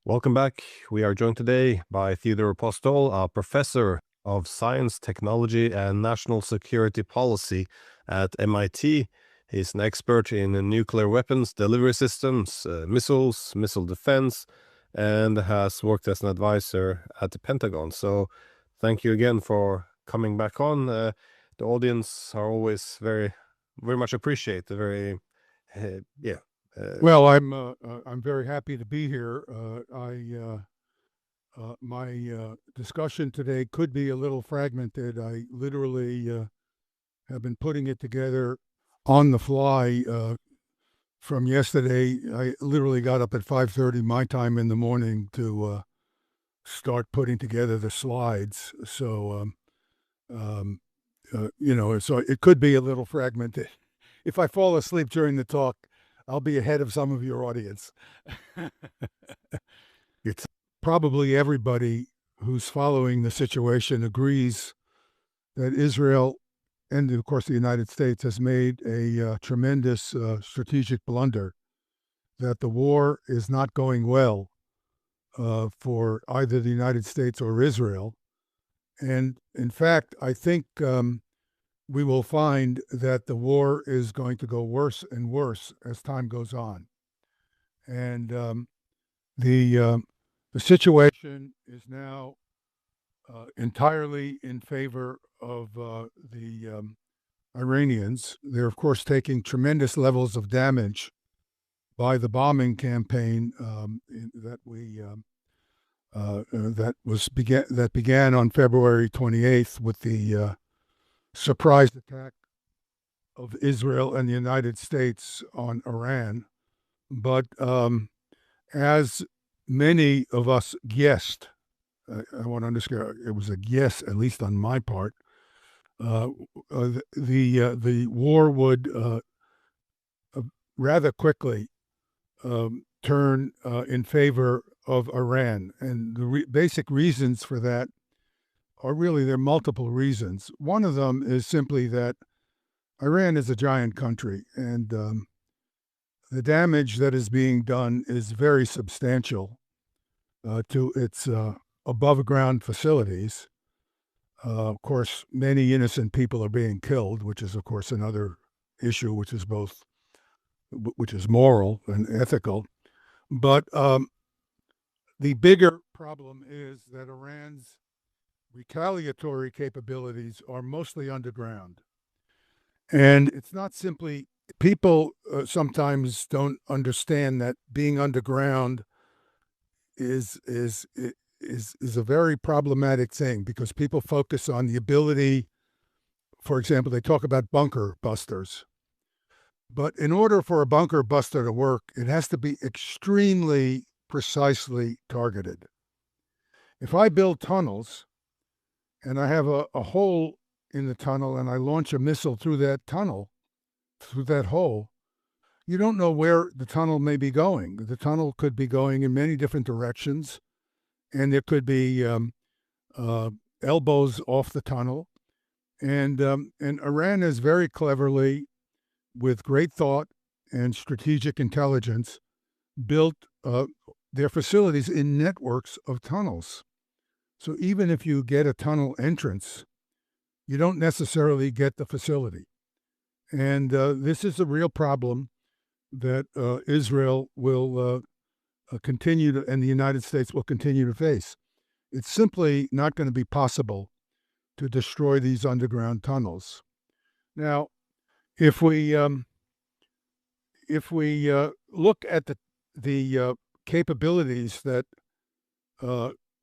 Welcome back. We are joined today by Theodore Postol, a professor of science, technology, and national security policy at MIT. He's an expert in nuclear weapons, delivery systems, missiles, missile defense, and has worked as an advisor at the Pentagon. So thank you again for coming back on. The audience are always very much appreciate the very, yeah. Well, I'm very happy to be here. My discussion today could be a little fragmented. I literally have been putting it together on the fly from yesterday. I literally got up at 5:30 my time in the morning to start putting together the slides. So it could be a little fragmented. If I fall asleep during the talk, I'll be ahead of some of your audience. It's probably everybody who's following the situation agrees that Israel and, of course, the United States has made a tremendous strategic blunder, that the war is not going well for either the United States or Israel. And in fact, I think we will find that the war is going to go worse and worse as time goes on. And the situation is now entirely in favor of the Iranians. They're, of course, taking tremendous levels of damage by the bombing campaign that began on February 28th with the surprise attack of Israel and the United States on Iran. But as many of us guessed, I want to underscore, it was a guess, at least on my part, the war would rather quickly turn in favor of Iran. And the basic reasons for that are really, there are multiple reasons. One of them is simply that Iran is a giant country, and the damage that is being done is very substantial to its above-ground facilities. Of course, many innocent people are being killed, which is, of course, another issue, which is moral and ethical. But the bigger problem is that Iran's retaliatory capabilities are mostly underground. And it's not simply, people sometimes don't understand that being underground is a very problematic thing, because people focus on the ability, for example, they talk about bunker busters. But in order for a bunker buster to work, it has to be extremely precisely targeted. If I build tunnels and I have a hole in the tunnel and I launch a missile through that tunnel, through that hole, you don't know where the tunnel may be going. The tunnel could be going in many different directions, and there could be elbows off the tunnel. And Iran has very cleverly, with great thought and strategic intelligence, built their facilities in networks of tunnels. So even if you get a tunnel entrance, you don't necessarily get the facility. And this is a real problem that Israel will continue to, and the United States will continue to face. It's simply not going to be possible to destroy these underground tunnels. Now, if we look at the capabilities that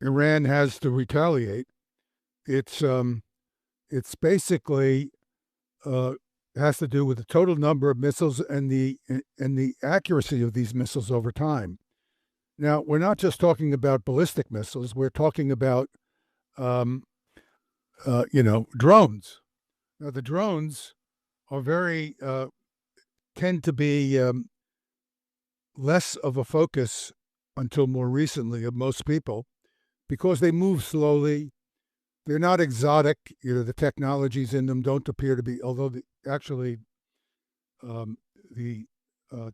Iran has to retaliate, it's basically has to do with the total number of missiles and the accuracy of these missiles over time. Now, we're not just talking about ballistic missiles. We're talking about drones. Now, the drones are very tend to be less of a focus until more recently of most people, because they move slowly. They're not exotic. The technologies in them don't appear to be, although the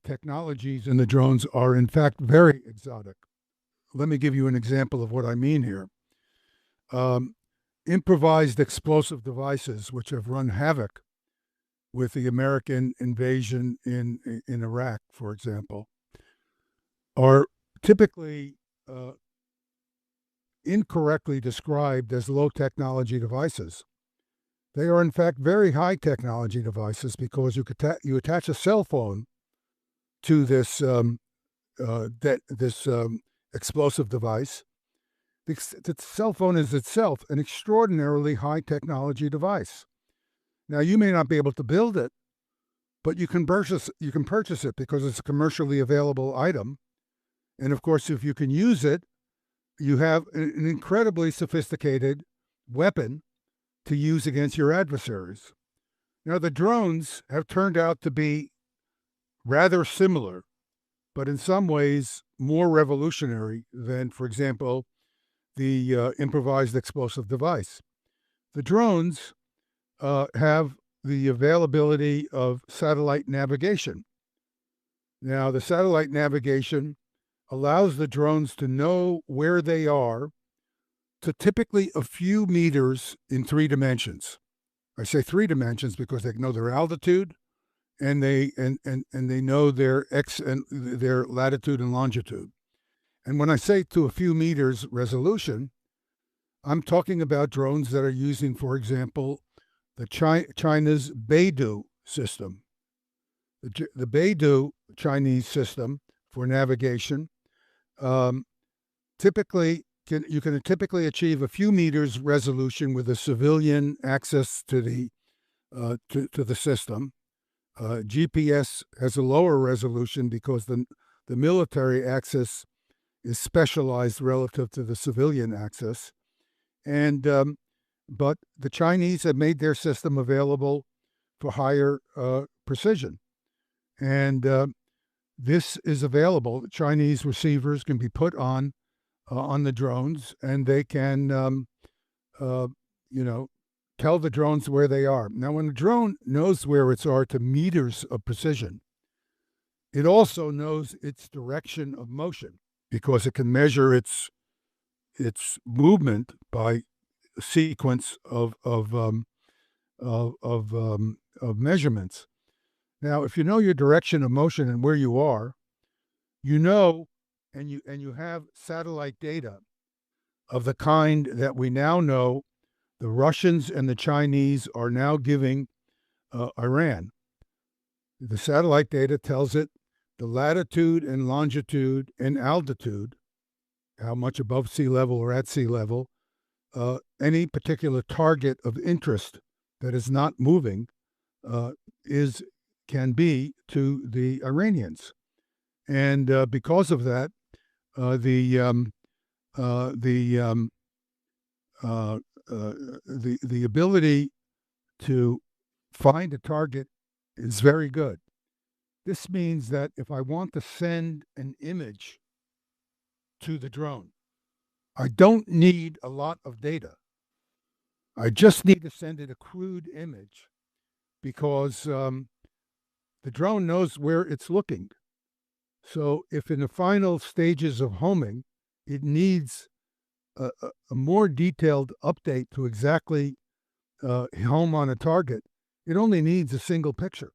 technologies in the drones are in fact very exotic. let me give you an example of what I mean here. Improvised explosive devices, which have run havoc with the American invasion in Iraq, for example, are typically incorrectly described as low technology devices. They are, in fact, very high technology devices because you attach a cell phone to this explosive device. The cell phone is itself an extraordinarily high technology device. Now, you may not be able to build it, but you can purchase it because it's a commercially available item. And of course, if you can use it, you have an incredibly sophisticated weapon to use against your adversaries. Now, the drones have turned out to be rather similar, but in some ways more revolutionary than, for example, the improvised explosive device. The drones have the availability of satellite navigation. Now, the satellite navigation allows the drones to know where they are to typically a few meters in 3 dimensions. I say 3 dimensions because they know their altitude and they know their their latitude and longitude. And when I say to a few meters resolution, I'm talking about drones that are using, for example, China's Beidou system. The Beidou Chinese system for navigation typically you can typically achieve a few meters resolution with a civilian access to the system. GPS has a lower resolution because the military access is specialized relative to the civilian access. And but the Chinese have made their system available for higher precision. And this is available. Chinese receivers can be put on the drones, and they can, tell the drones where they are. Now, when a drone knows where it's are to meters of precision, it also knows its direction of motion because it can measure its movement by a sequence of measurements. Now, if you know your direction of motion and where you are, you know, and you have satellite data of the kind that we now know the Russians and the Chinese are now giving Iran. The satellite data tells it the latitude and longitude and altitude, how much above sea level or at sea level, any particular target of interest that is not moving can be to the Iranians. And because of that, the ability to find a target is very good. This means that if I want to send an image to the drone, I don't need a lot of data. I just need to send it a crude image because the drone knows where it's looking. So if in the final stages of homing, it needs a more detailed update to exactly home on a target, it only needs a single picture.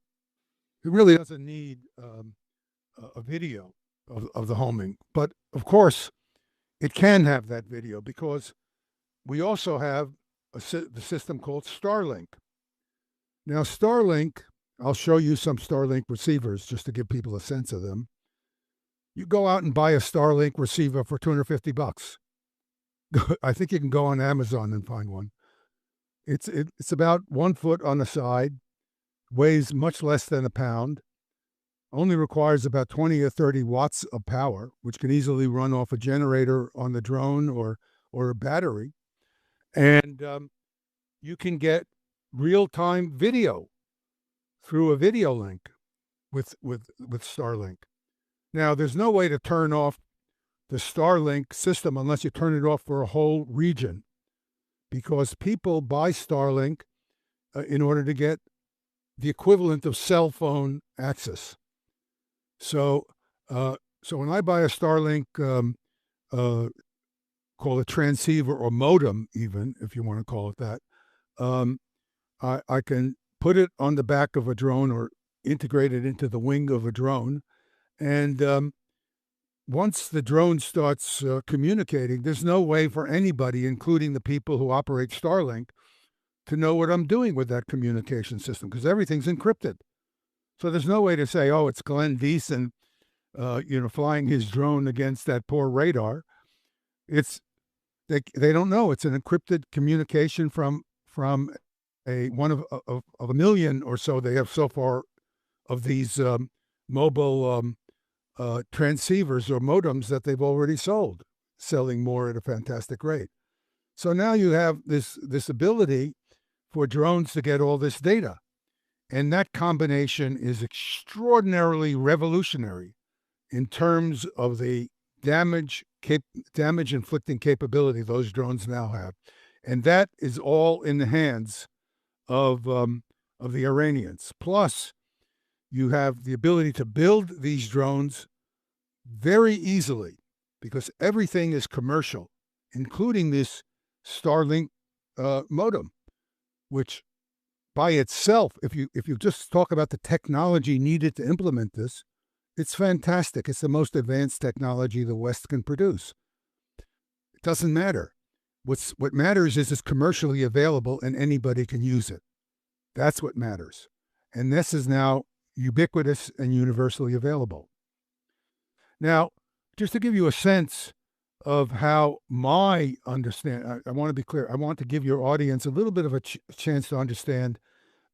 It really doesn't need a video of the homing. But of course, it can have that video because we also have the system called Starlink. Now, Starlink, I'll show you some Starlink receivers just to give people a sense of them. You go out and buy a Starlink receiver for $250. I think you can go on Amazon and find one. It's about 1 foot on the side, weighs much less than a pound, only requires about 20 or 30 watts of power, which can easily run off a generator on the drone or a battery. And you can get real-time video through a video link with Starlink. Now, there's no way to turn off the Starlink system unless you turn it off for a whole region, because people buy Starlink in order to get the equivalent of cell phone access. So when I buy a Starlink call it transceiver or modem, even if you want to call it that. I can put it on the back of a drone or integrate it into the wing of a drone. And once the drone starts communicating, there's no way for anybody, including the people who operate Starlink, to know what I'm doing with that communication system because everything's encrypted. So there's no way to say, oh, it's Glenn Deason, flying his drone against that poor radar. They don't know. It's an encrypted communication from one of a million or so they have so far of these mobile transceivers or modems that they've already sold, selling more at a fantastic rate. So now you have this ability for drones to get all this data. And that combination is extraordinarily revolutionary in terms of the damage inflicting capability those drones now have. And that is all in the hands of the Iranians. Plus, you have the ability to build these drones very easily because everything is commercial, including this Starlink modem, which by itself, if you just talk about the technology needed to implement this, it's fantastic. It's the most advanced technology the West can produce. It doesn't matter. What matters is it's commercially available and anybody can use it. That's what matters. And this is now ubiquitous and universally available. Now, just to give you a sense of how my understand, I want to be clear. I want to give your audience a little bit of a chance to understand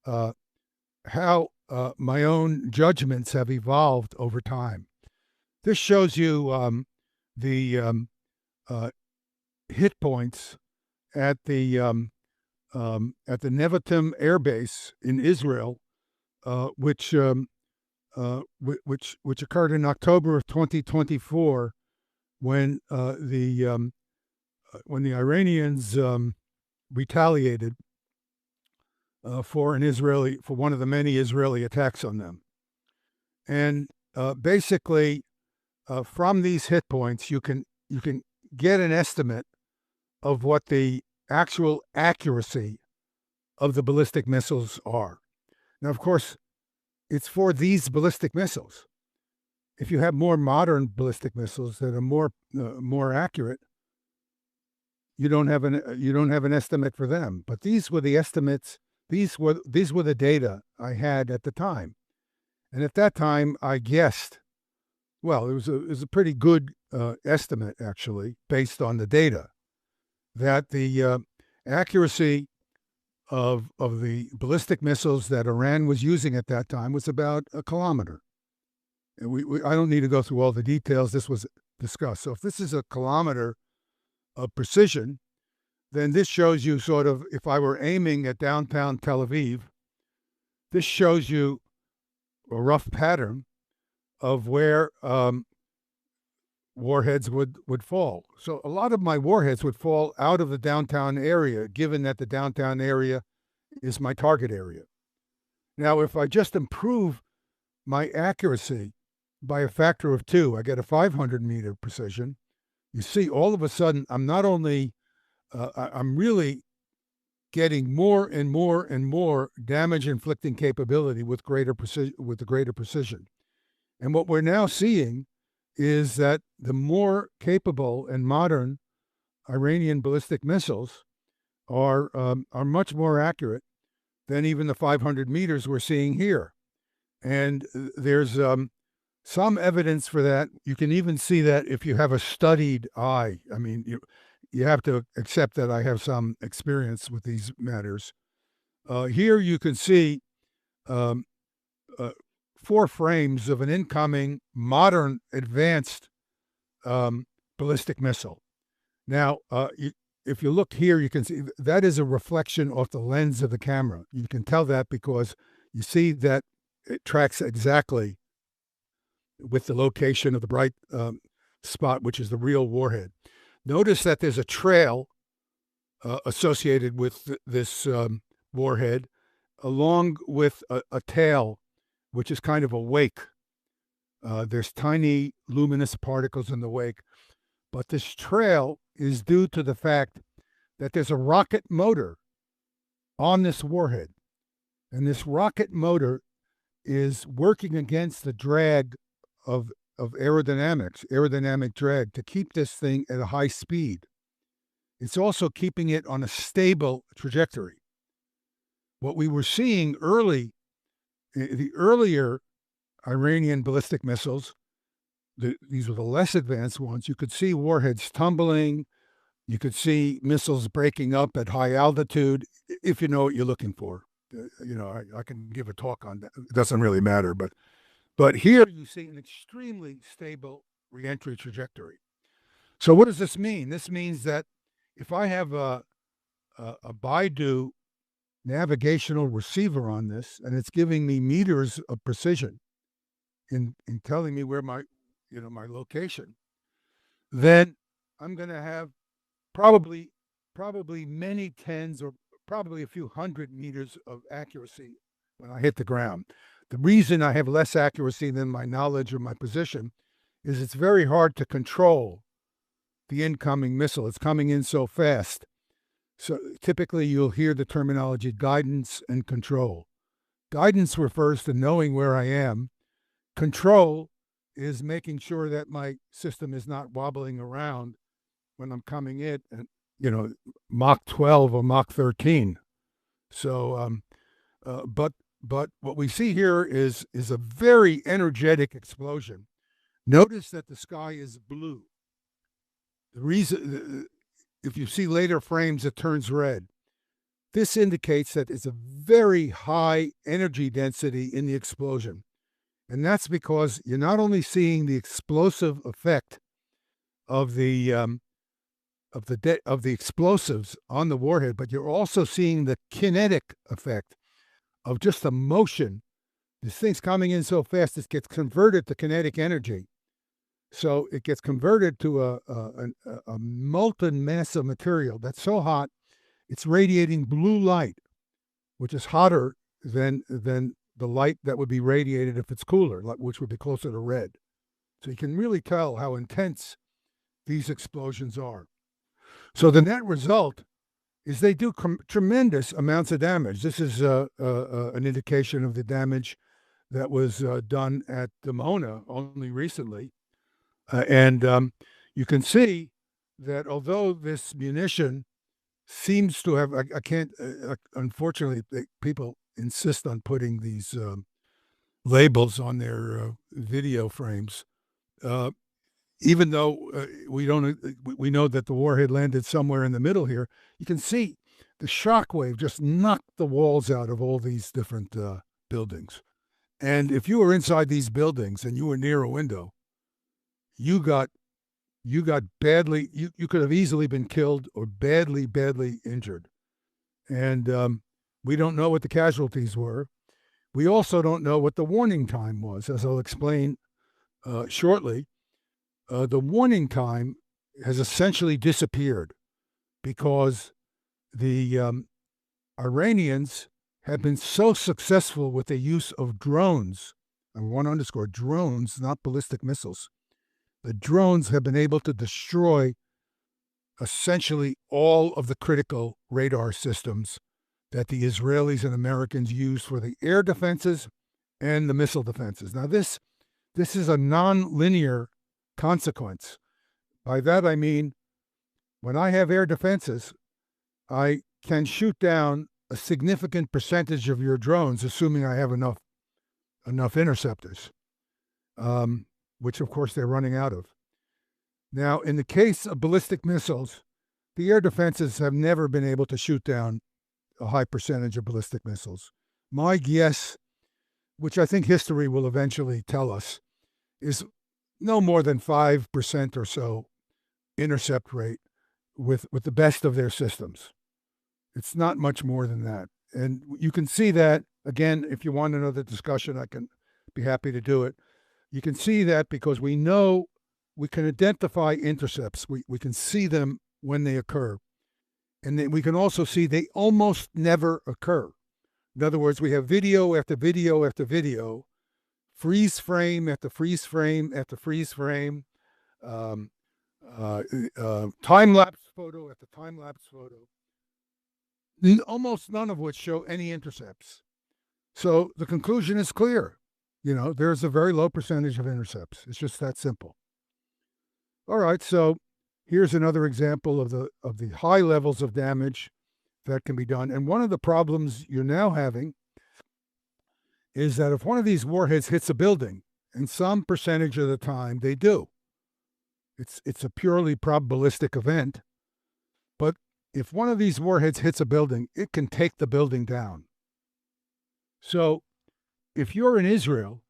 how my own judgments have evolved over time. This shows you the hit points at the Nevatim Air Base in Israel, which occurred in October of 2024, when the Iranians retaliated for one of the many Israeli attacks on them, and basically from these hit points you can get an estimate of what the actual accuracy of the ballistic missiles are. Now, of course, it's for these ballistic missiles. If you have more modern ballistic missiles that are more accurate, you don't have an estimate for them. But these were the estimates. These were the data I had at the time, and at that time I guessed. Well, it was a pretty good estimate actually, based on the data, that the accuracy of the ballistic missiles that Iran was using at that time was about a kilometer. And I don't need to go through all the details. This was discussed. So if this is a kilometer of precision, then this shows you sort of, if I were aiming at downtown Tel Aviv, this shows you a rough pattern of where warheads would fall. So a lot of my warheads would fall out of the downtown area, given that the downtown area is my target area. Now, if I just improve my accuracy by a factor of 2, I get a 500-meter precision. You see, all of a sudden, I'm not only, I'm really getting more and more and more damage-inflicting capability with greater precision. And what we're now seeing is that the more capable and modern Iranian ballistic missiles are much more accurate than even the 500 meters we're seeing here. And there's some evidence for that. You can even see that if you have a studied eye. I mean, you have to accept that I have some experience with these matters. Here you can see 4 frames of an incoming, modern, advanced ballistic missile. Now, if you look here, you can see that is a reflection off the lens of the camera. You can tell that because you see that it tracks exactly with the location of the bright spot, which is the real warhead. Notice that there's a trail associated with this warhead, along with a tail, which is kind of a wake. There's tiny luminous particles in the wake. But this trail is due to the fact that there's a rocket motor on this warhead. And this rocket motor is working against the drag of aerodynamic drag, to keep this thing at a high speed. It's also keeping it on a stable trajectory. What we were seeing the earlier Iranian ballistic missiles, these were the less advanced ones, you could see warheads tumbling, you could see missiles breaking up at high altitude, if you know what you're looking for. I can give a talk on that. It doesn't really matter, but here you see an extremely stable reentry trajectory. So what does this mean? This means that if I have a Baidu navigational receiver on this, and it's giving me meters of precision in telling me where my location, then I'm going to have probably many tens, or probably a few hundred meters of accuracy when I hit the ground. The reason I have less accuracy than my knowledge or my position is it's very hard to control the incoming missile. It's coming in so fast. So typically you'll hear the terminology guidance and control. Guidance refers to knowing where I am. Control is making sure that my system is not wobbling around when I'm coming in, and Mach 12 or Mach 13. So, but what we see here is a very energetic explosion. Notice that the sky is blue. The reason, if you see later frames, it turns red. This indicates that it's a very high energy density in the explosion. And that's because you're not only seeing the explosive effect of the explosives on the warhead, but you're also seeing the kinetic effect of just the motion. This thing's coming in so fast, it gets converted to kinetic energy. So it gets converted to a molten mass of material that's so hot, it's radiating blue light, which is hotter than the light that would be radiated if it's cooler, which would be closer to red. So you can really tell how intense these explosions are. So the net result is they do tremendous amounts of damage. This is an indication of the damage that was done at Dimona only recently. And you can see that although this munition seems to have, I can't, unfortunately, people insist on putting these labels on their video frames. Even though we know that the warhead landed somewhere in the middle here, you can see the shock wave just knocked the walls out of all these different buildings. And if you were inside these buildings and you were near a window, you got badly, you could have easily been killed or badly injured. And we don't know what the casualties were. We also don't know what the warning time was, as I'll explain shortly. The warning time has essentially disappeared because the Iranians have been so successful with the use of drones. I want to underscore drones, not ballistic missiles. The drones have been able to destroy essentially all of the critical radar systems that the Israelis and Americans use for the air defenses and the missile defenses. Now, this is a non-linear consequence. By that I mean, when I have air defenses, I can shoot down a significant percentage of your drones, assuming I have enough interceptors, which of course they're running out of. Now, in the case of ballistic missiles, the air defenses have never been able to shoot down a high percentage of ballistic missiles. My guess, which I think history will eventually tell us, is no more than 5% or so intercept rate with the best of their systems. It's not much more than that. And you can see that, again, if you want another discussion, I can be happy to do it. You can see that because we know we can identify intercepts. We can see them when they occur. And then we can also see they almost never occur. In other words, we have video after video after video, freeze frame after freeze frame after freeze frame, time-lapse photo after time-lapse photo, almost none of which show any intercepts. So the conclusion is clear. There's a very low percentage of intercepts. It's just that simple. All right, so here's another example of the high levels of damage that can be done. And one of the problems you're now having is that if one of these warheads hits a building, and some percentage of the time they do, it's a purely probabilistic event, but if one of these warheads hits a building, it can take the building down. So if you're in Israel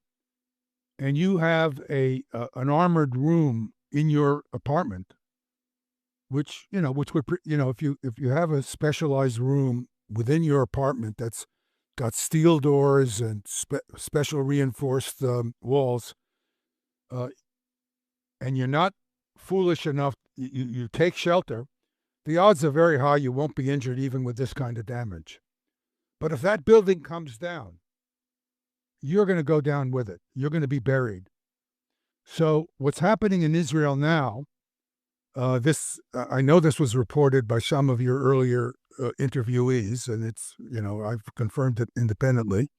and you have an armored room in your apartment, which would, if you have a specialized room within your apartment that's got steel doors and special reinforced walls, and you're not foolish enough, you take shelter, the odds are very high you won't be injured even with this kind of damage. But if that building comes down, you're going to go down with it. You're going to be buried. So what's happening in Israel now, I know this was reported by some of your earlier interviewees, and it's, I've confirmed it independently.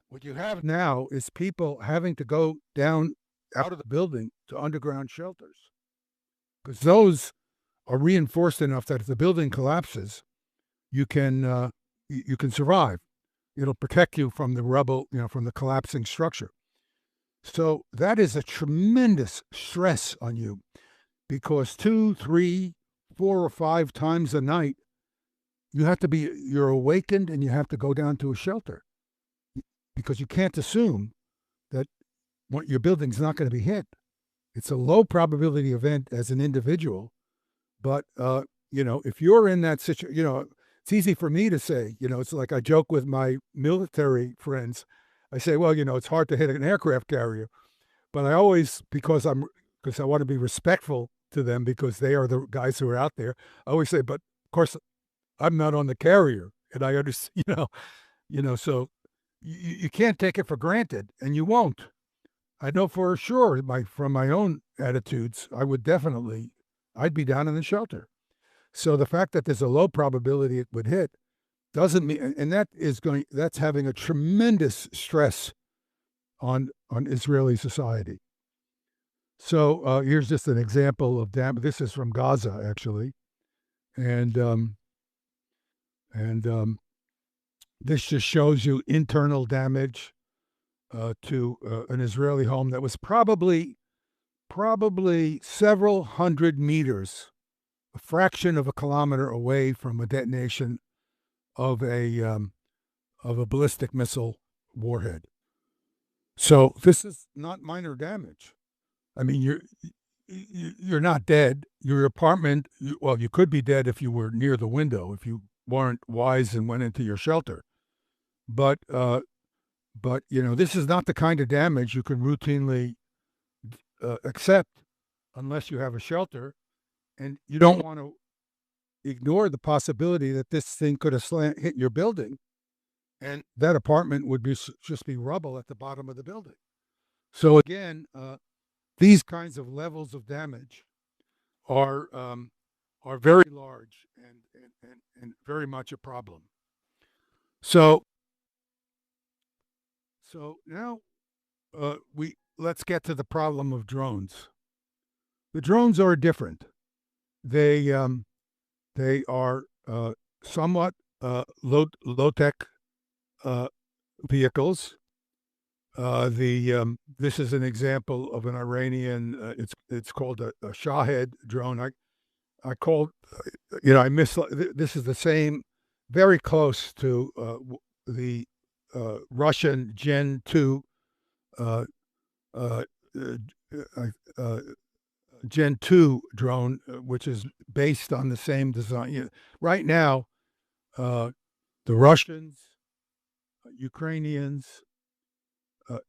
What you have now is people having to go down out of the building to underground shelters, because those are reinforced enough that if the building collapses, you can survive. It'll protect you from the rubble, from the collapsing structure. So that is a tremendous stress on you, because 2, 3, 4, or 5 times a night, you're awakened and you have to go down to a shelter, because you can't assume that your building's not going to be hit. It's a low probability event as an individual, but if you're in that situation, it's easy for me to say. It's like I joke with my military friends. I say, well, it's hard to hit an aircraft carrier, but I always, because I want to be respectful to them, because they are the guys who are out there. I always say, but of course, I'm not on the carrier, and I understand. So you can't take it for granted, and you won't. I know for sure, from my own attitudes, I'd be down in the shelter. So the fact that there's a low probability it would hit doesn't mean, and that's having a tremendous stress on Israeli society. So here's just an example of damage. This is from Gaza, actually, and this just shows you internal damage to an Israeli home that was probably several hundred meters, a fraction of a kilometer away from a detonation of a ballistic missile warhead. So this is not minor damage. I mean, you're not dead. Your apartment, well, you could be dead if you were near the window, if you weren't wise and went into your shelter. But this is not the kind of damage you can routinely accept unless you have a shelter, and you don't want to ignore the possibility that this thing could have hit your building, and that apartment would just be rubble at the bottom of the building. So again, these kinds of levels of damage are very large and very much a problem. So now let's get to the problem of drones. The drones are different. They are somewhat low tech vehicles. This is an example of an Iranian. It's called a Shahed drone. I called. This is the same, very close to the Russian Gen 2. Gen 2 drone, which is based on the same design. Right now, the Russians, Ukrainians,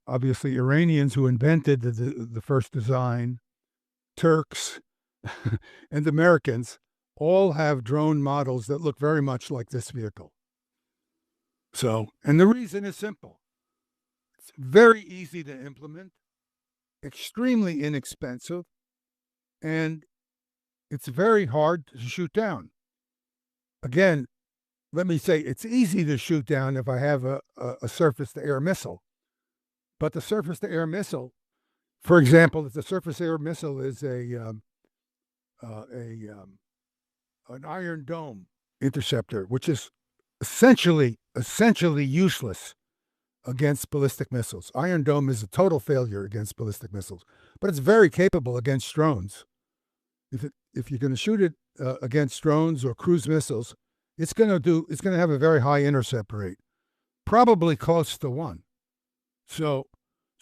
obviously Iranians who invented the first design, Turks, and Americans all have drone models that look very much like this vehicle. So, and the reason is simple. It's very easy to implement, extremely inexpensive, and it's very hard to shoot down. Again, let me say it's easy to shoot down if I have a surface-to-air missile. But the surface-to-air missile, for example, if the surface-air missile is an Iron Dome interceptor, which is essentially useless against ballistic missiles. Iron Dome is a total failure against ballistic missiles, but it's very capable against drones. If you're going to shoot it against drones or cruise missiles, it's going to have a very high intercept rate, probably close to 1. So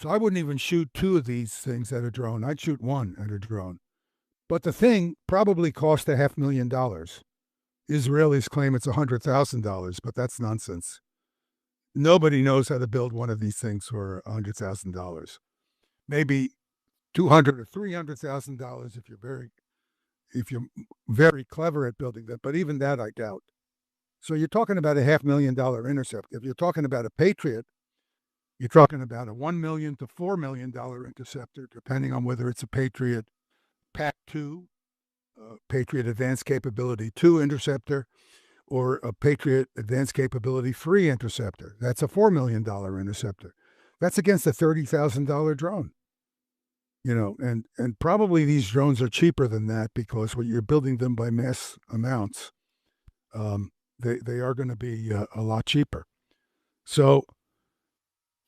I wouldn't even shoot 2 of these things at a drone. I'd shoot 1 at a drone. But the thing probably cost $500,000. Israelis claim it's $100,000, but that's nonsense. Nobody knows how to build one of these things for $100,000. Maybe $200,000 or $300,000 if you're very clever at building that. But even that, I doubt. So you're talking about a $500,000 intercept. If you're talking about a Patriot, you're talking about a $1 million to $4 million interceptor, depending on whether it's a Patriot PAC-2, Patriot Advanced Capability 2 interceptor, or a Patriot Advanced Capability 3 interceptor. That's a $4 million interceptor. That's against a $30,000 drone. And probably these drones are cheaper than that because when you're building them by mass amounts, they are going to be a lot cheaper. So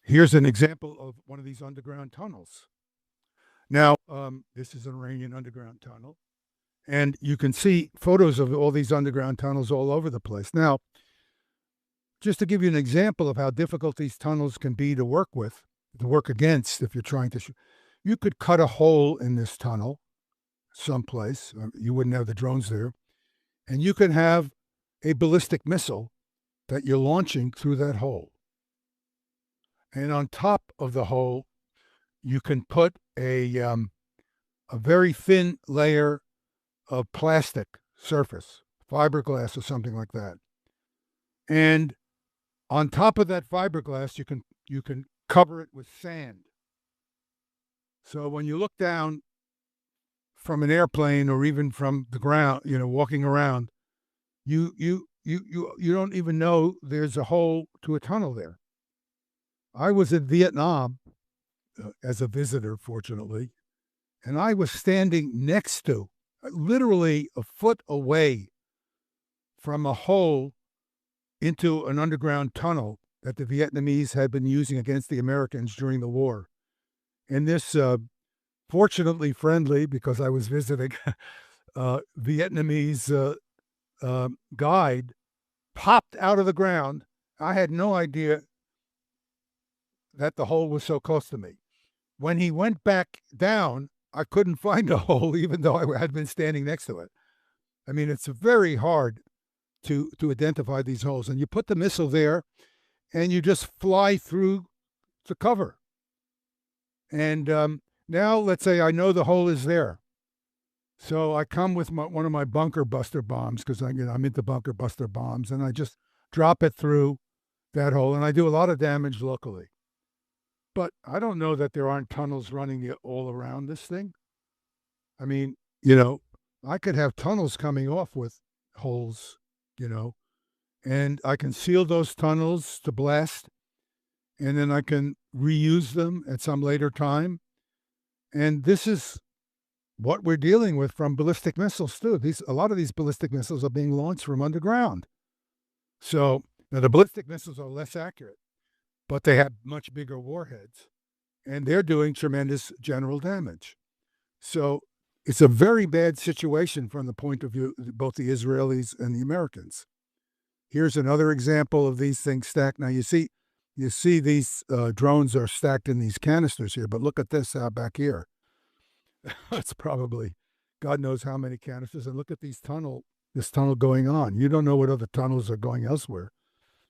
here's an example of one of these underground tunnels. Now, this is an Iranian underground tunnel, and you can see photos of all these underground tunnels all over the place. Now, just to give you an example of how difficult these tunnels can be to work against if you're trying to you could cut a hole in this tunnel someplace. You wouldn't have the drones there. And you can have a ballistic missile that you're launching through that hole. And on top of the hole, you can put a very thin layer of plastic surface, fiberglass or something like that. And on top of that fiberglass, you can cover it with sand. So when you look down from an airplane or even from the ground, walking around, you don't even know there's a hole to a tunnel there. I was in Vietnam as a visitor, fortunately, and I was standing next to, literally a foot away from a hole into an underground tunnel that the Vietnamese had been using against the Americans during the war. And this, fortunately friendly, because I was visiting, Vietnamese guide popped out of the ground. I had no idea that the hole was so close to me. When he went back down, I couldn't find a hole, even though I had been standing next to it. I mean, it's very hard to identify these holes. And you put the missile there, and you just fly through the cover. And now, let's say I know the hole is there. So I come with one of my bunker buster bombs, because I'm into bunker buster bombs, and I just drop it through that hole, and I do a lot of damage locally. But I don't know that there aren't tunnels running all around this thing. I mean, I could have tunnels coming off with holes, and I can seal those tunnels to blast, and then I can reuse them at some later time. And this is what we're dealing with from ballistic missiles too. A lot of these ballistic missiles are being launched from underground. So now the ballistic missiles are less accurate, but they have much bigger warheads, and they're doing tremendous general damage. So it's a very bad situation from the point of view of both the Israelis and the Americans. Here's another example of these things stacked. Now you see these drones are stacked in these canisters here, but look at this back here. It's probably God knows how many canisters. And look at this tunnel going on. You don't know what other tunnels are going elsewhere.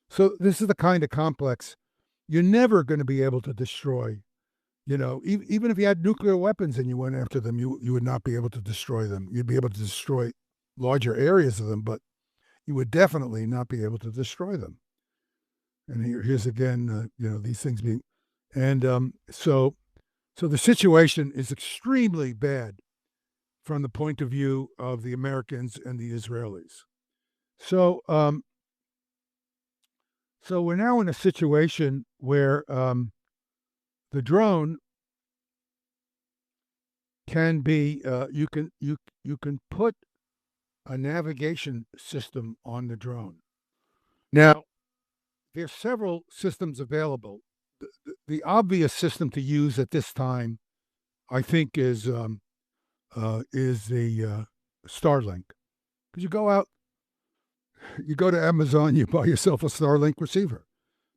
So this is the kind of complex you're never going to be able to destroy. Even if you had nuclear weapons and you went after them, you would not be able to destroy them. You'd be able to destroy larger areas of them, but you would definitely not be able to destroy them. And here's again, these things being, and so the situation is extremely bad from the point of view of the Americans and the Israelis. So, so we're now in a situation where the drone can be you can put a navigation system on the drone. Now, there's several systems available. The obvious system to use at this time, I think, is the Starlink. Because you go out, you go to Amazon, you buy yourself a Starlink receiver.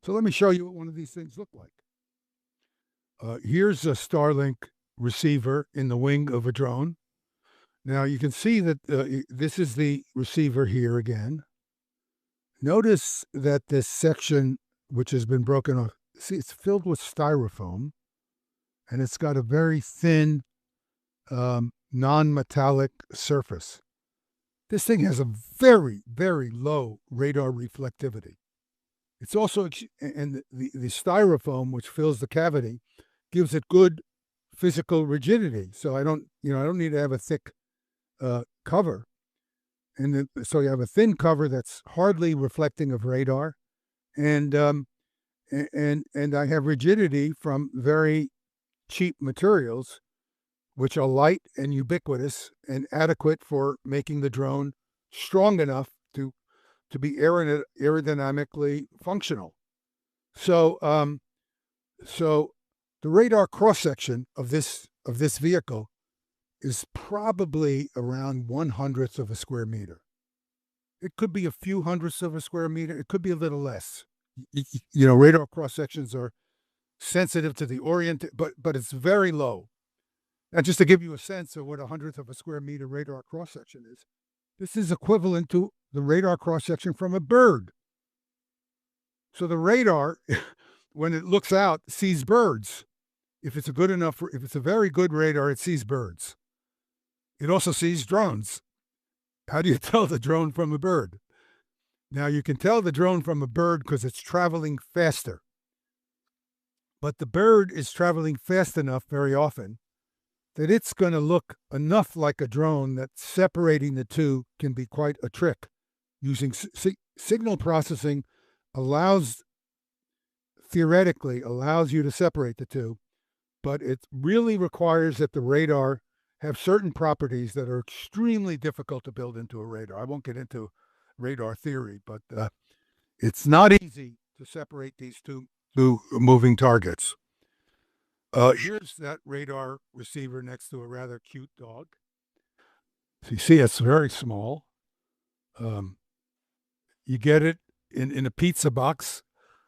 So let me show you what one of these things look like. Here's a Starlink receiver in the wing of a drone. Now you can see that this is the receiver here again. Notice that this section, which has been broken off, see, it's filled with styrofoam, and it's got a very thin, non-metallic surface. This thing has a very, very low radar reflectivity. It's also, and the styrofoam, which fills the cavity, gives it good physical rigidity. So I don't need to have a thick cover. And so you have a thin cover that's hardly reflecting of radar, and I have rigidity from very cheap materials, which are light and ubiquitous and adequate for making the drone strong enough to be aerodynamically functional. So so the radar cross section of this vehicle is probably around 1/100th of a square meter. It could be a few hundredths of a square meter. It could be a little less. Radar cross sections are sensitive to the orient, but it's very low. And just to give you a sense of what 1/100th of a square meter radar cross section is, this is equivalent to the radar cross section from a bird. So the radar, when it looks out, sees birds. If it's a very good radar, it sees birds. It also sees drones. How do you tell the drone from a bird? Now, you can tell the drone from a bird because it's traveling faster. But the bird is traveling fast enough very often that it's going to look enough like a drone that separating the two can be quite a trick. Using signal processing theoretically allows you to separate the two, but it really requires that the radar have certain properties that are extremely difficult to build into a radar. I won't get into radar theory, but it's not easy to separate these two moving targets. Here's that radar receiver next to a rather cute dog. So you see it's very small. You get it in a pizza box.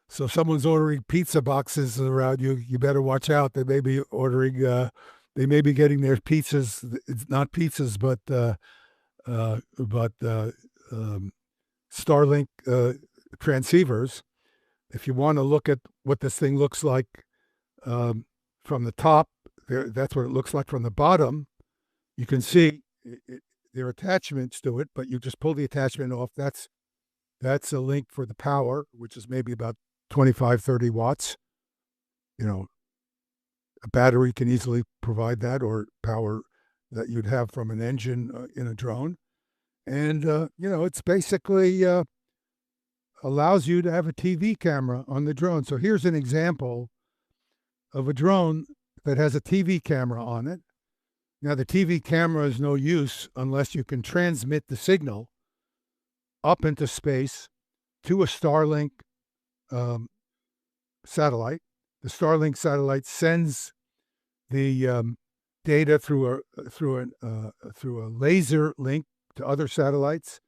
So if someone's ordering pizza boxes around you, you better watch out. They may be ordering, they may be getting their pizzas, it's not pizzas, but Starlink transceivers. If you want to look at what this thing looks like from the top, that's what it looks like from the bottom. You can see there are attachments to it, but you just pull the attachment off. That's a link for the power, which is maybe about 25, 30 watts. A battery can easily provide that, or power that you'd have from an engine in a drone. And, it's basically allows you to have a TV camera on the drone. So here's an example of a drone that has a TV camera on it. Now, the TV camera is no use unless you can transmit the signal up into space to a Starlink satellite. The Starlink satellite sends the data through a laser link to other satellites.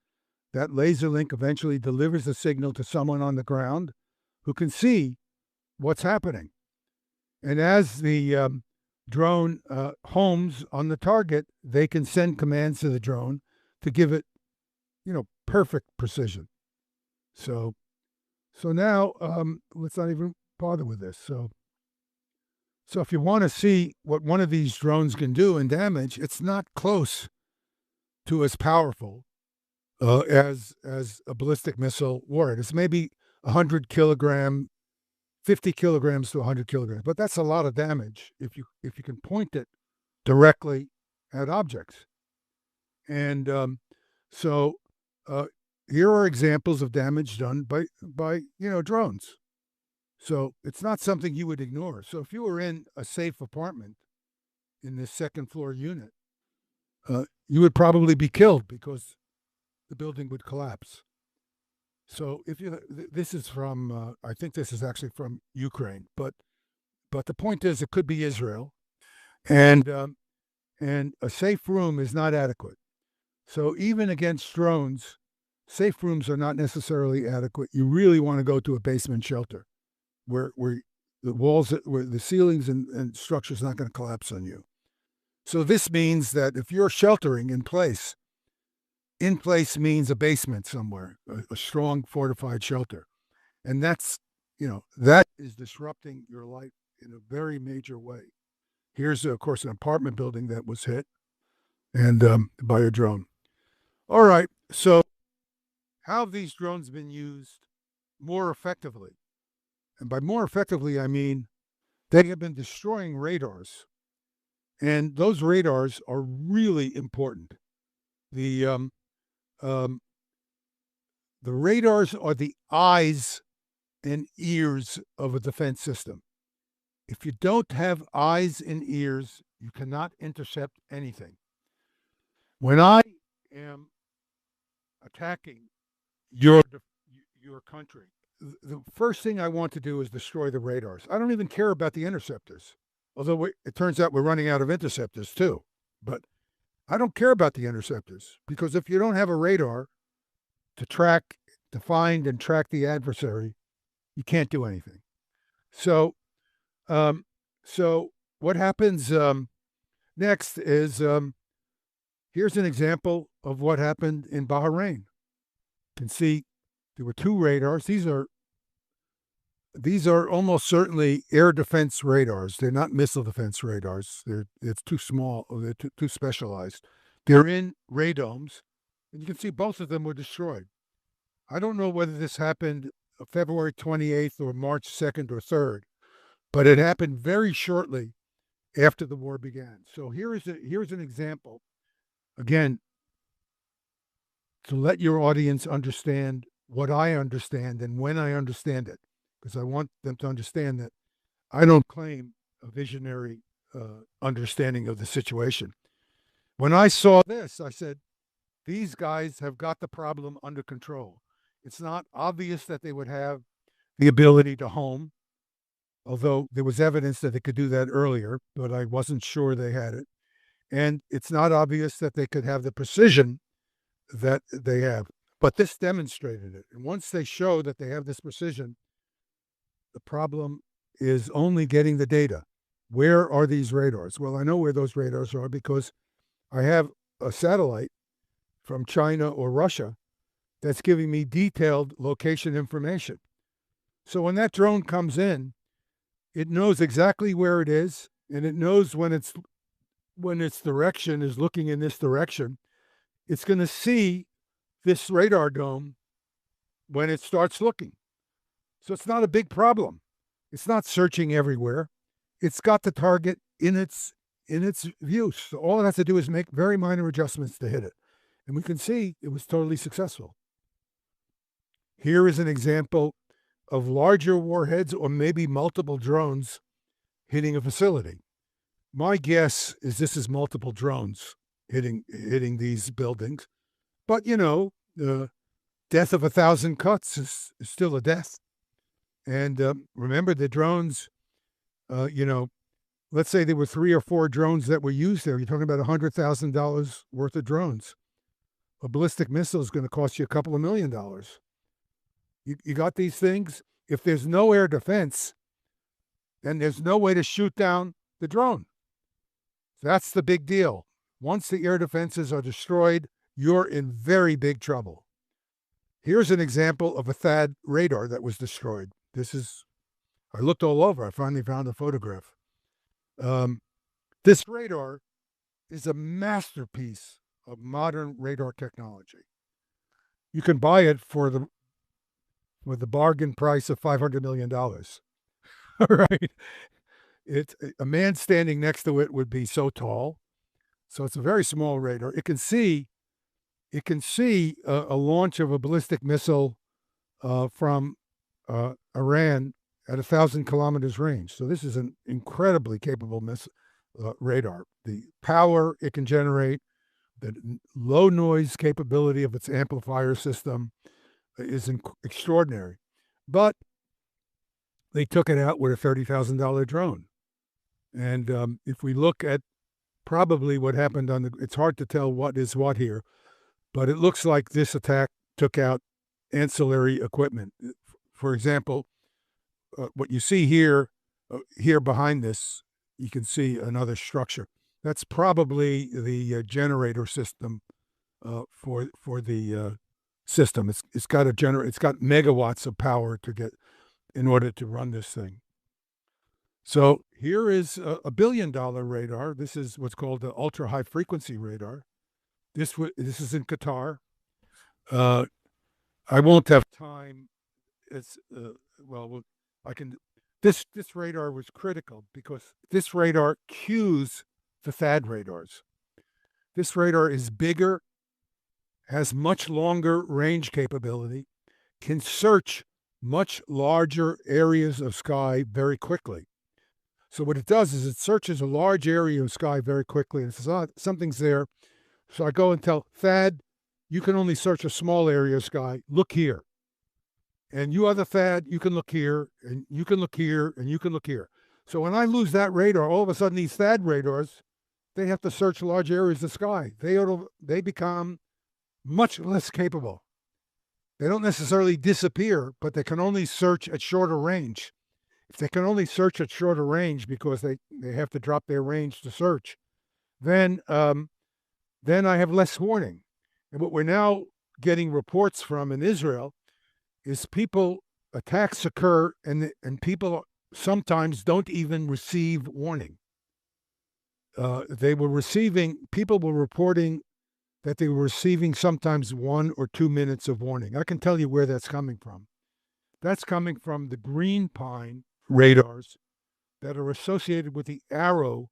That laser link eventually delivers the signal to someone on the ground who can see what's happening. And as the drone homes on the target, they can send commands to the drone to give it, perfect precision. So now let's not even bother with this. So if you want to see what one of these drones can do in damage, it's not close to as powerful as a ballistic missile warhead. It's maybe 100 kilogram, 50 kilograms to 100 kilograms, but that's a lot of damage if you can point it directly at objects. And so uh, here are examples of damage done by drones. So it's not something you would ignore. So if you were in a safe apartment in this second floor unit, you would probably be killed because the building would collapse. So if you, this is from, I think this is actually from Ukraine, but the point is, it could be Israel, and a safe room is not adequate. So even against drones, safe rooms are not necessarily adequate. You really want to go to a basement shelter, where the walls, where the ceilings and structure's not going to collapse on you. So this means that if you're sheltering in place means a basement somewhere, a strong fortified shelter. And that's, that is disrupting your life in a very major way. Here's, of course, an apartment building that was hit and by a drone. All right, so how have these drones been used more effectively? And by more effectively, I mean they have been destroying radars. And those radars are really important. The radars are the eyes and ears of a defense system. If you don't have eyes and ears, you cannot intercept anything. When I am attacking your country, the first thing I want to do is destroy the radars. I don't even care about the interceptors, although it turns out we're running out of interceptors too. But I don't care about the interceptors, because if you don't have a radar to track, to find and track the adversary, you can't do anything. So, so what happens next is, here's an example of what happened in Bahrain. You can see there were two radars. These are almost certainly air defense radars. They're not missile defense radars. It's too small. They're too specialized. They're in radomes, and you can see both of them were destroyed. I don't know whether this happened February 28th or March 2nd or 3rd, but it happened very shortly after the war began. So here's an example, again, to let your audience understand what I understand and when I understand it, because I want them to understand that I don't claim a visionary understanding of the situation. When I saw this, I said, these guys have got the problem under control. It's not obvious that they would have the ability to home, although there was evidence that they could do that earlier, but I wasn't sure they had it. And it's not obvious that they could have the precision that they have. But this demonstrated it. And once they show that they have this precision, the problem is only getting the data. Where are these radars? Well, I know where those radars are because I have a satellite from China or Russia that's giving me detailed location information. So when that drone comes in, it knows exactly where it is, and it knows when its direction is looking in this direction. It's going to see this radar dome when it starts looking. So it's not a big problem. It's not searching everywhere. It's got the target in its view. So all it has to do is make very minor adjustments to hit it. And we can see it was totally successful. Here is an example of larger warheads or maybe multiple drones hitting a facility. My guess is this is multiple drones hitting these buildings. But, the death of 1,000 cuts is still a death. And remember, the drones, let's say there were 3 or 4 drones that were used there. You're talking about $100,000 worth of drones. A ballistic missile is going to cost you a couple of $1 million. You got these things. If there's no air defense, then there's no way to shoot down the drone. That's the big deal. Once the air defenses are destroyed, you're in very big trouble. Here's an example of a THAAD radar that was destroyed. I looked all over. I finally found a photograph. This radar is a masterpiece of modern radar technology. You can buy it for the bargain price of $500 million. All right. A man standing next to it would be so tall. So it's a very small radar. It can see it can see a launch of a ballistic missile from Iran at 1,000 kilometers range. So this is an incredibly capable radar. The power it can generate, the low noise capability of its amplifier system is extraordinary. But they took it out with a $30,000 drone. And if we look at probably what happened it's hard to tell what is what here, but it looks like this attack took out ancillary equipment. For example, what you see here, here behind this, you can see another structure. That's probably the generator system for the system. It's got it's got megawatts of power to get in order to run this thing. So here is a $1 billion radar. This is what's called the ultra high frequency radar. This is in Qatar. I won't have time. It's I can. This radar was critical because this radar cues the THAAD radars. This radar is bigger, has much longer range capability, can search much larger areas of sky very quickly. So what it does is it searches a large area of sky very quickly and says, something's there. So I go and tell THAAD, you can only search a small area of sky. Look here. And you other THAAD, you can look here, and you can look here, and you can look here. So when I lose that radar, all of a sudden these THAAD radars, they have to search large areas of sky. They become much less capable. They don't necessarily disappear, but they can only search at shorter range. If they can only search at shorter range because they have to drop their range to search, then I have less warning. And what we're now getting reports from in Israel is attacks occur and people sometimes don't even receive warning. People were reporting that they were receiving sometimes 1 or 2 minutes of warning. I can tell you where that's coming from. That's coming from the green pine radars that are associated with the Arrow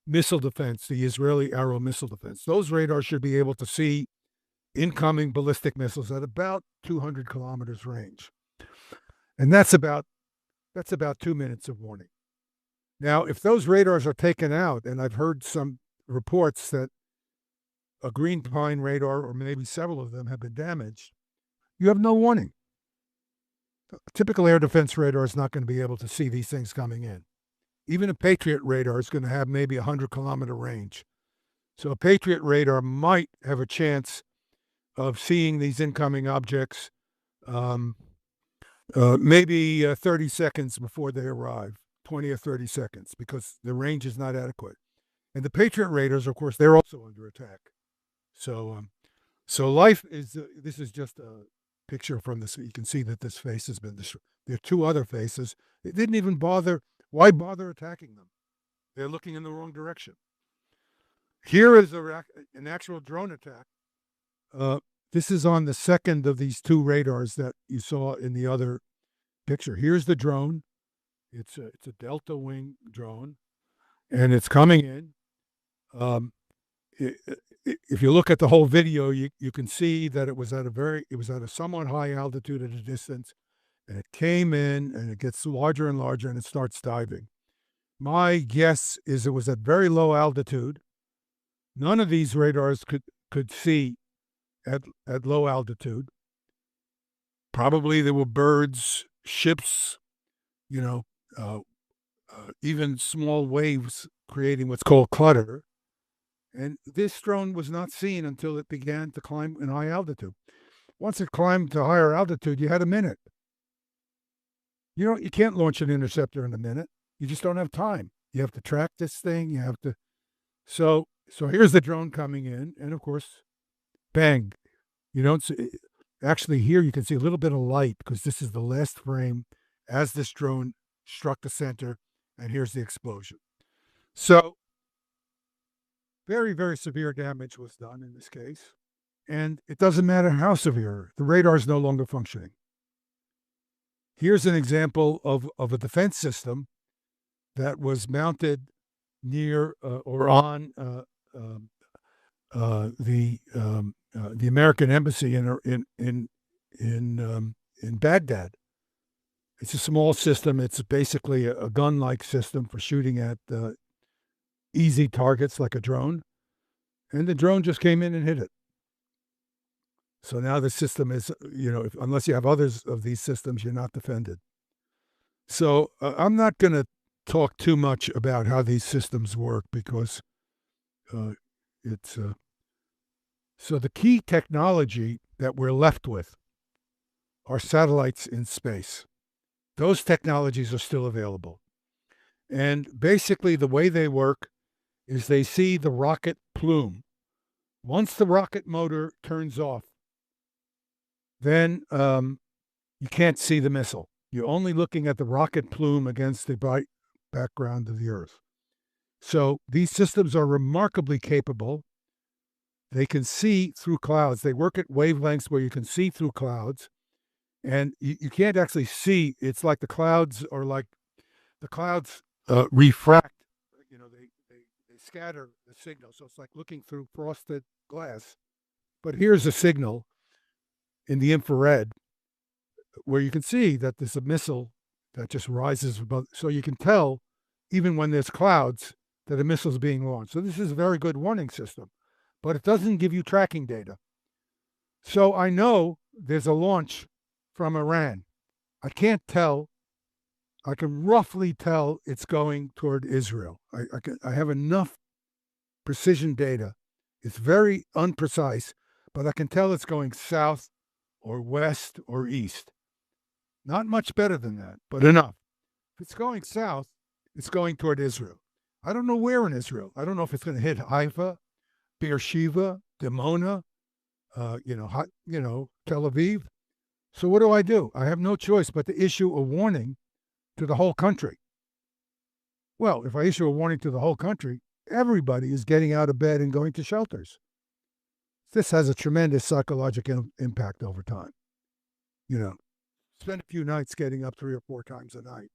missile defense, the Israeli Arrow missile defense. Those radars should be able to see incoming ballistic missiles at about 200 kilometers range. And that's about 2 minutes of warning. Now, if those radars are taken out, and I've heard some reports that a green pine radar, or maybe several of them, have been damaged, you have no warning. A typical air defense radar is not going to be able to see these things coming in. Even a Patriot radar is going to have maybe 100-kilometer range. So a Patriot radar might have a chance of seeing these incoming objects maybe 30 seconds before they arrive, 20 or 30 seconds, because the range is not adequate. And the Patriot radars, of course, they're also under attack. So life is, this is just a picture from this. You can see that this face has been destroyed. There are 2 other faces. It didn't even bother. Why bother attacking them? They're looking in the wrong direction. Here is an actual drone attack. This is on the second of these 2 radars that you saw in the other picture. Here's the drone. It's a Delta Wing drone, and it's coming in. If you look at the whole video, you can see that it was at a somewhat high altitude at a distance, and it came in, and it gets larger and larger, and it starts diving. My guess is it was at very low altitude. None of these radars could see at low altitude. Probably there were birds, ships, even small waves creating what's called clutter. And this drone was not seen until it began to climb in high altitude. Once it climbed to higher altitude, you had a minute. You can't launch an interceptor in a minute. You just don't have time. You have to track this thing. You have to. So here's the drone coming in, and of course, bang. You don't see. Actually, here you can see a little bit of light because this is the last frame as this drone struck the center, and here's the explosion. So very, very severe damage was done in this case. And it doesn't matter how severe, the radar is no longer functioning. Here's an example of a defense system that was mounted near or on the the American embassy in Baghdad. It's a small system. It's basically a gun-like system for shooting at easy targets like a drone, and the drone just came in and hit it. So now the system is, unless you have others of these systems, you're not defended. So I'm not going to talk too much about how these systems work because it's so the key technology that we're left with are satellites in space. Those technologies are still available. And basically the way they work is they see the rocket plume. Once the rocket motor turns off, then you can't see the missile. You're only looking at the rocket plume against the bright background of the Earth. So these systems are remarkably capable. They can see through clouds. They work at wavelengths where you can see through clouds. And you can't actually see. It's like the clouds refract. They scatter the signal. So it's like looking through frosted glass. But here's a signal in the infrared where you can see that there's a missile that just rises above. So you can tell, even when there's clouds, that a missile is being launched. So this is a very good warning system, but it doesn't give you tracking data. So I know there's a launch from Iran. I can't tell. I can roughly tell it's going toward Israel. I have enough precision data. It's very unprecise, but I can tell it's going south or west or east. Not much better than that, but enough. If it's going south, it's going toward Israel. I don't know where in Israel. I don't know if it's going to hit Haifa, Beersheba, Dimona, Tel Aviv. So what do? I have no choice but to issue a warning to the whole country. Well, if I issue a warning to the whole country, everybody is getting out of bed and going to shelters. This has a tremendous psychological impact over time. Spend a few nights getting up 3 or 4 times a night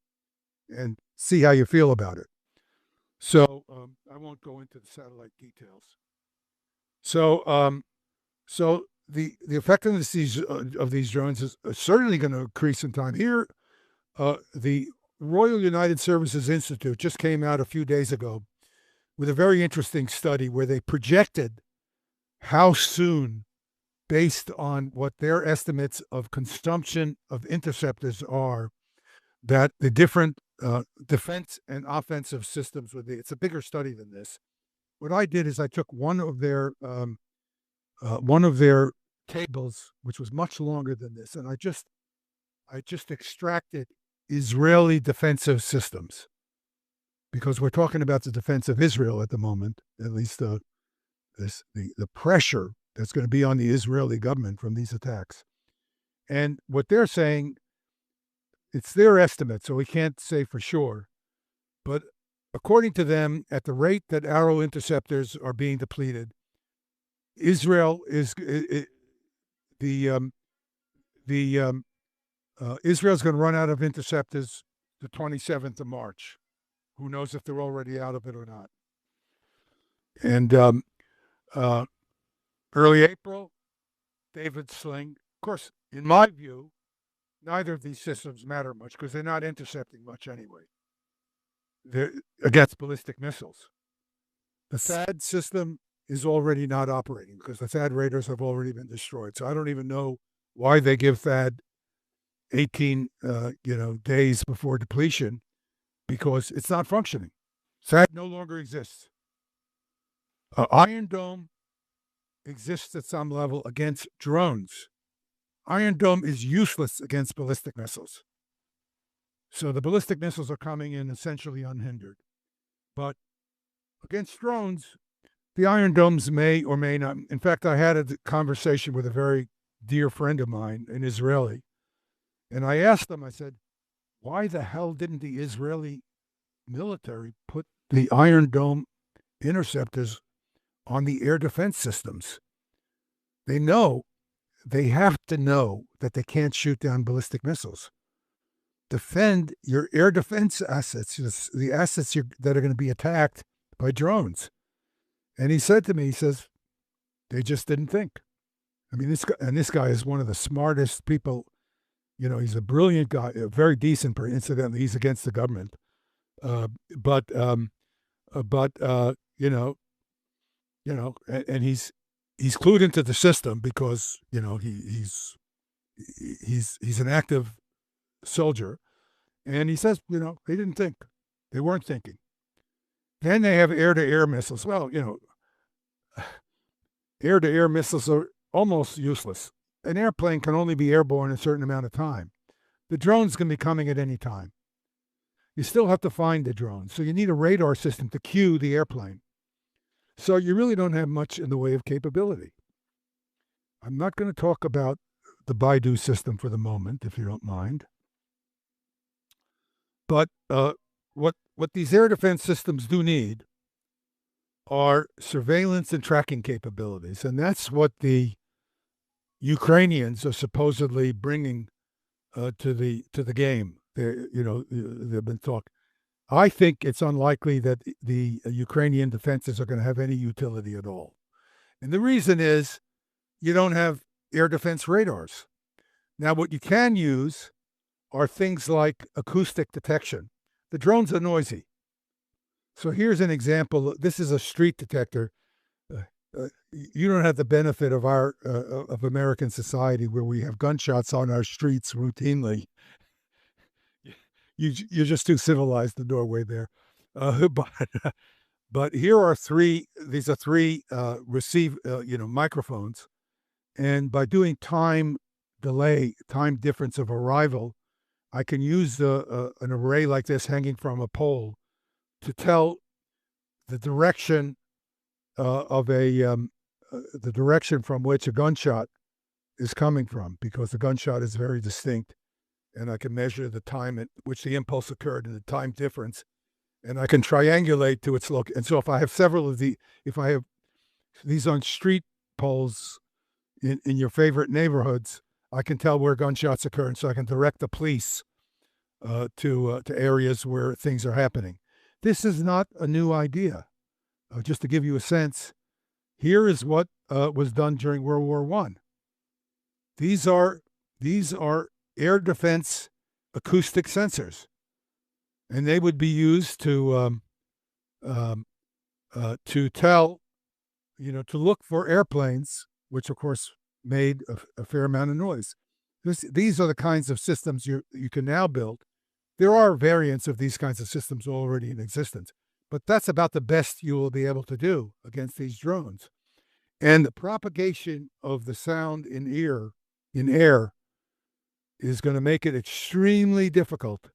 and see how you feel about it. So I won't go into the satellite details. So the effectiveness of these drones is certainly going to increase in time. Here, the Royal United Services Institute just came out a few days ago with a very interesting study where they projected how soon, based on what their estimates of consumption of interceptors are, that the different defense and offensive systems would be. It's a bigger study than this. What I did is I took one of their tables, which was much longer than this, and I just extracted Israeli defensive systems, because we're talking about the defense of Israel at the moment, at least the pressure that's going to be on the Israeli government from these attacks. And what they're saying, it's their estimate, so we can't say for sure, but according to them, at the rate that Arrow interceptors are being depleted, Israel's going to run out of interceptors the 27th of March. Who knows if they're already out of it or not? And early April, David Sling. Of course, in my view, neither of these systems matter much because they're not intercepting much anyway. They're against ballistic missiles. The THAAD system is already not operating because the THAAD radars have already been destroyed. So I don't even know why they give THAAD 18 days before depletion, because it's not functioning. THAAD no longer exists. Iron Dome exists at some level against drones. Iron Dome is useless against ballistic missiles. So the ballistic missiles are coming in essentially unhindered. But against drones, the Iron Domes may or may not. In fact, I had a conversation with a very dear friend of mine, an Israeli, and I asked him, I said, why the hell didn't the Israeli military put the Iron Dome interceptors on the air defense systems? They have to know that they can't shoot down ballistic missiles. Defend your air defense assets, the assets that are going to be attacked by drones. And he said to me, he says, they just didn't think. I mean, this guy is one of the smartest people. You know, he's a brilliant guy, a very decent. Incidentally, he's against the government, uh, but and he's clued into the system because he's an active soldier, and he says they didn't think, they weren't thinking. Then they have air-to-air missiles. Well, air-to-air missiles are almost useless. An airplane can only be airborne a certain amount of time. The drones can be coming at any time. You still have to find the drone, so you need a radar system to cue the airplane. So you really don't have much in the way of capability. I'm not going to talk about the Baidu system for the moment, if you don't mind. But what these air defense systems do need are surveillance and tracking capabilities, and that's what the Ukrainians are supposedly bringing to the game. They've been talking. I think it's unlikely that the Ukrainian defenses are going to have any utility at all, and the reason is you don't have air defense radars. Now, what you can use are things like acoustic detection. The drones are noisy. So here's an example. This is a street detector. You don't have the benefit of our of American society where we have gunshots on our streets routinely. You're just too civilized in Norway there. But here are three. These are three microphones, and by doing time delay, time difference of arrival, I can use an array like this hanging from a pole to tell the direction the direction from which a gunshot is coming from, because the gunshot is very distinct, and I can measure the time at which the impulse occurred and the time difference, and I can triangulate to its look. And so if I have if I have these on street poles in your favorite neighborhoods, I can tell where gunshots occur, and so I can direct the police to areas where things are happening. This is not a new idea. Just to give you a sense, here is what was done during World War I. These are air defense acoustic sensors, and they would be used to tell, to look for airplanes, which of course made a fair amount of noise. These are the kinds of systems you can now build. There are variants of these kinds of systems already in existence, but that's about the best you will be able to do against these drones. And the propagation of the sound in air is going to make it extremely difficult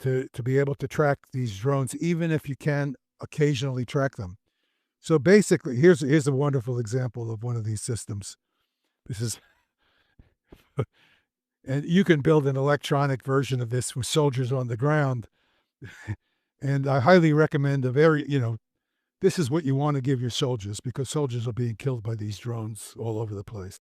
to be able to track these drones, even if you can occasionally track them. So basically, here's a wonderful example of one of these systems. This is, and you can build an electronic version of this with soldiers on the ground. And I highly recommend this is what you want to give your soldiers, because soldiers are being killed by these drones all over the place.